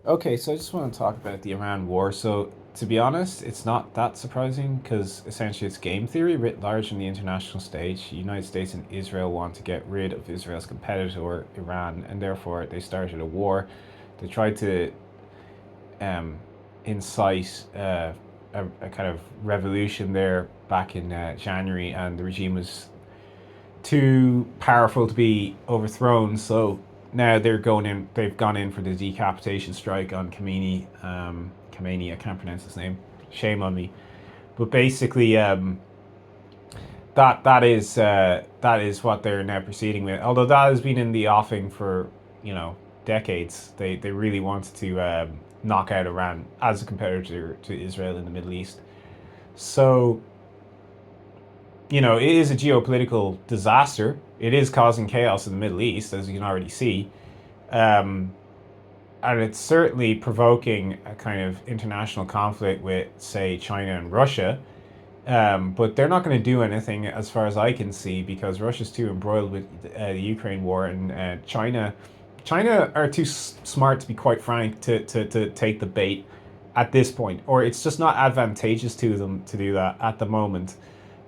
Okay, so I just want to talk about the Iran war. So, to be honest, it's not that surprising because essentially it's game theory writ large on the international stage. The United States and Israel want to get rid of Israel's competitor, Iran, and therefore they started a war. They tried to um, incite a kind of revolution there back in January, and the regime was too powerful to be overthrown. So now they're going in. They've gone in for the decapitation strike on Khamenei. Khamenei, I can't pronounce his name. Shame on me. But basically, that is what they're now proceeding with. Although that has been in the offing for decades. They really wanted to knock out Iran as a competitor to Israel in the Middle East. So it is a geopolitical disaster. It is causing chaos in the Middle East, as you can already see. Um, and it's certainly provoking a kind of international conflict with, say, China and Russia. But they're not going to do anything, as far as I can see, because Russia's too embroiled with the Ukraine war, and China are too smart, to be quite frank, to take the bait at this point, or it's just not advantageous to them to do that at the moment.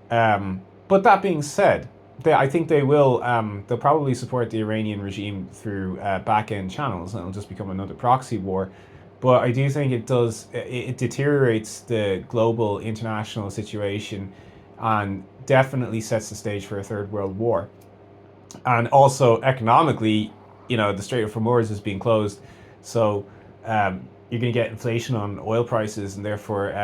But that being said, I think they will. They'll probably support the Iranian regime through back end channels, and it'll just become another proxy war. But I do think it does. It deteriorates the global international situation, and definitely sets the stage for a third world war. And also economically, the Strait of Hormuz is being closed, so you're going to get inflation on oil prices, and therefore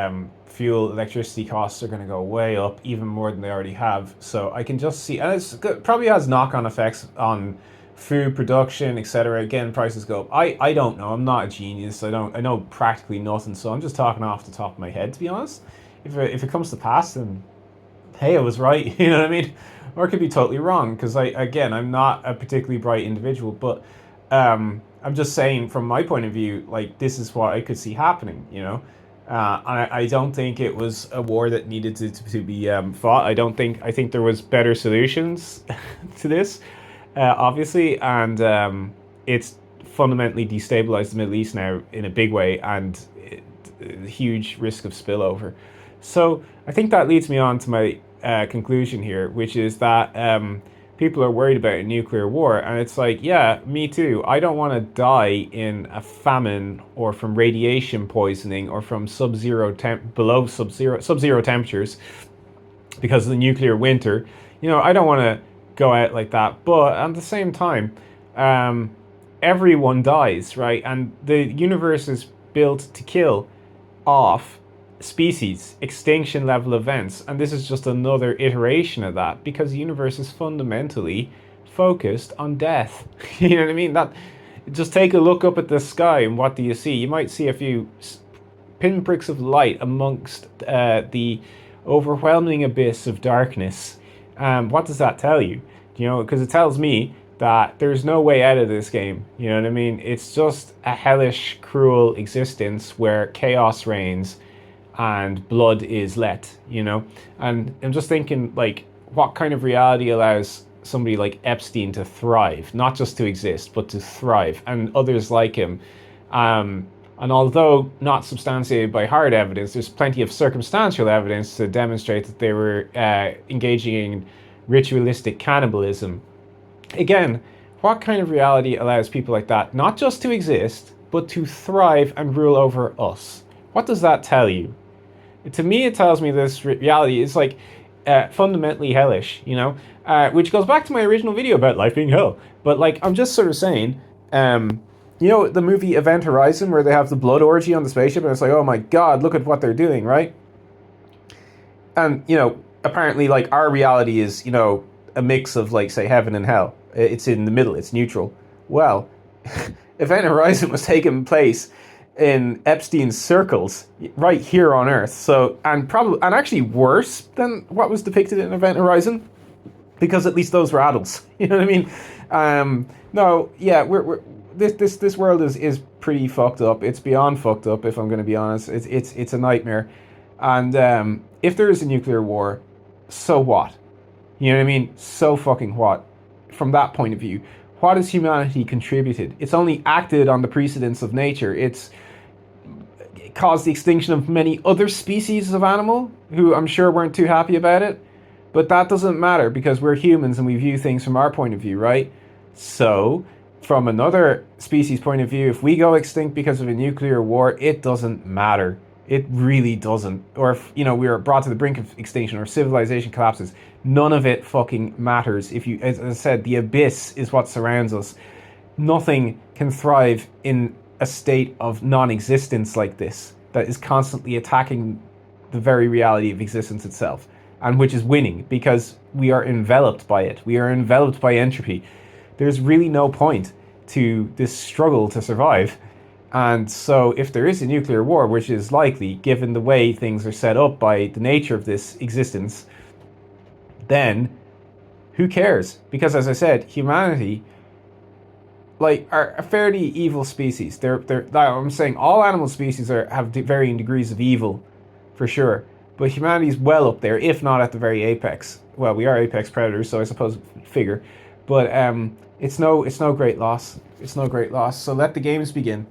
fuel, electricity costs are going to go way up, even more than they already have. So I can just see, and it probably has knock-on effects on food production, etc. Again, prices go up. I don't know. I'm not a genius. I know practically nothing. So I'm just talking off the top of my head, to be honest. If it comes to pass, then hey, I was right. You know what I mean? Or it could be totally wrong, because I'm not a particularly bright individual, but I'm just saying from my point of view, like, this is what I could see happening. I don't think it was a war that needed to be fought. I think there was better solutions to this, obviously, and it's fundamentally destabilized the Middle East now in a big way, and huge risk of spillover. So I think that leads me on to my conclusion here, which is that people are worried about a nuclear war, and it's like, yeah, me too. I don't want to die in a famine, or from radiation poisoning, or from below sub-zero temperatures because of the nuclear winter. I don't want to go out like that. But at the same time, um, everyone dies, right? And the universe is built to kill off species, extinction level events. And this is just another iteration of that, because the universe is fundamentally focused on death. You know what I mean? That Just take a look up at the sky, and what do you see? You might see a few pinpricks of light amongst the overwhelming abyss of darkness. What does that tell you? Because it tells me that there's no way out of this game. You know what I mean? It's just a hellish, cruel existence where chaos reigns and blood is let. And I'm just thinking, like, what kind of reality allows somebody like Epstein to thrive, not just to exist, but to thrive, and others like him. And although not substantiated by hard evidence, there's plenty of circumstantial evidence to demonstrate that they were engaging in ritualistic cannibalism. Again, what kind of reality allows people like that not just to exist, but to thrive and rule over us? What does that tell you? To me, it tells me this reality is like fundamentally hellish, which goes back to my original video about life being hell. But like, I'm just sort of saying, the movie Event Horizon, where they have the blood orgy on the spaceship, and it's like, oh my god, look at what they're doing, right? And apparently, like, our reality is, a mix of, like, say, heaven and hell. It's in the middle. It's neutral. Well, Event Horizon was taking place in Epstein's circles right here on Earth. So, and actually worse than what was depicted in Event Horizon, because at least those were adults. You know what I mean? No, yeah, we're this world is pretty fucked up. It's beyond fucked up, if I'm going to be honest. It's a nightmare. And if there is a nuclear war, so what? You know what I mean? So fucking what? From that point of view, What has humanity contributed? It's only acted on the precedents of nature. It's caused the extinction of many other species of animal who I'm sure weren't too happy about it. But that doesn't matter because we're humans and we view things from our point of view, right? So, from another species point of view, if we go extinct because of a nuclear war, it doesn't matter. It really doesn't. Or if, we are brought to the brink of extinction or civilization collapses, none of it fucking matters. If you, as I said, the abyss is what surrounds us. Nothing can thrive in a state of non-existence like this that is constantly attacking the very reality of existence itself, and which is winning because we are enveloped by it. We are enveloped by entropy. There's really no point to this struggle to survive. And so if there is a nuclear war, which is likely given the way things are set up by the nature of this existence, then who cares? Because as I said, humanity are a fairly evil species. I'm saying all animal species have varying degrees of evil, for sure. But humanity is well up there, if not at the very apex. Well, we are apex predators, so I suppose figure. But it's no great loss. It's no great loss. So let the games begin.